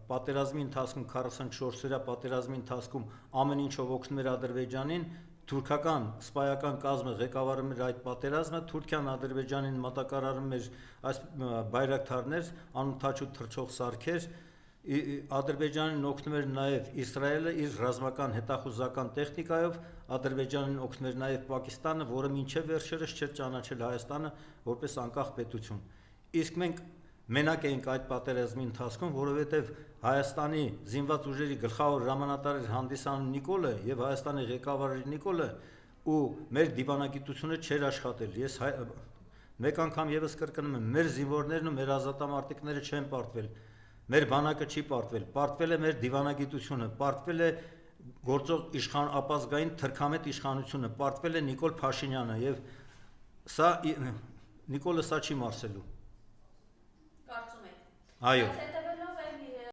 պատերազմի ընթացքում 44-օրյա պատերազմի ընթացքում ամեն ինչով օգնում էր Ադրբեջանին, թուրքական սպայական կազմը ղեկավարում էր այդ պատերազմը, Թուրքիան Ադրբեջանին մատակարարում էր այս բայրակթարներ, անընդհատ թռչող սարքեր, Ադրբեջանին օգնում էր նաև Իսրայելը իր ռազմական հետախուզական տեխնիկայով, Ադրբեջանին օգնում էր նաև Պակիստանը, որը մինչև վերջերս չէր ճանաչել Հայաստանը որպես անկախ պետություն։ Իսկ մենք մենակ էինք այդ պատերազմի ընթացքում, որովհետև Հայաստանի զինված ուժերի գլխավոր հրամանատար էր հանդիսանում Նիկոլը եւ Հայաստանի ղեկավար էր Նիկոլը, ու մեր դիվանագիտությունը չէր աշխատել։ Ես մեկ անգամ եւս կրկնում եմ, մեր զինվորներն ու մեր ազատամարտիկները չեն պարտվել, մեր բանակը չի պարտվել, պարտվել է մեր դիվանագիտությունը, պարտվել է գործող ապազգային թրքամետ իշխանությունը, պարտվել է Նիկոլ Փաշինյանը եւ սա Նիկոլը սա չի մարսելու։ Կարծում եք։ Այո։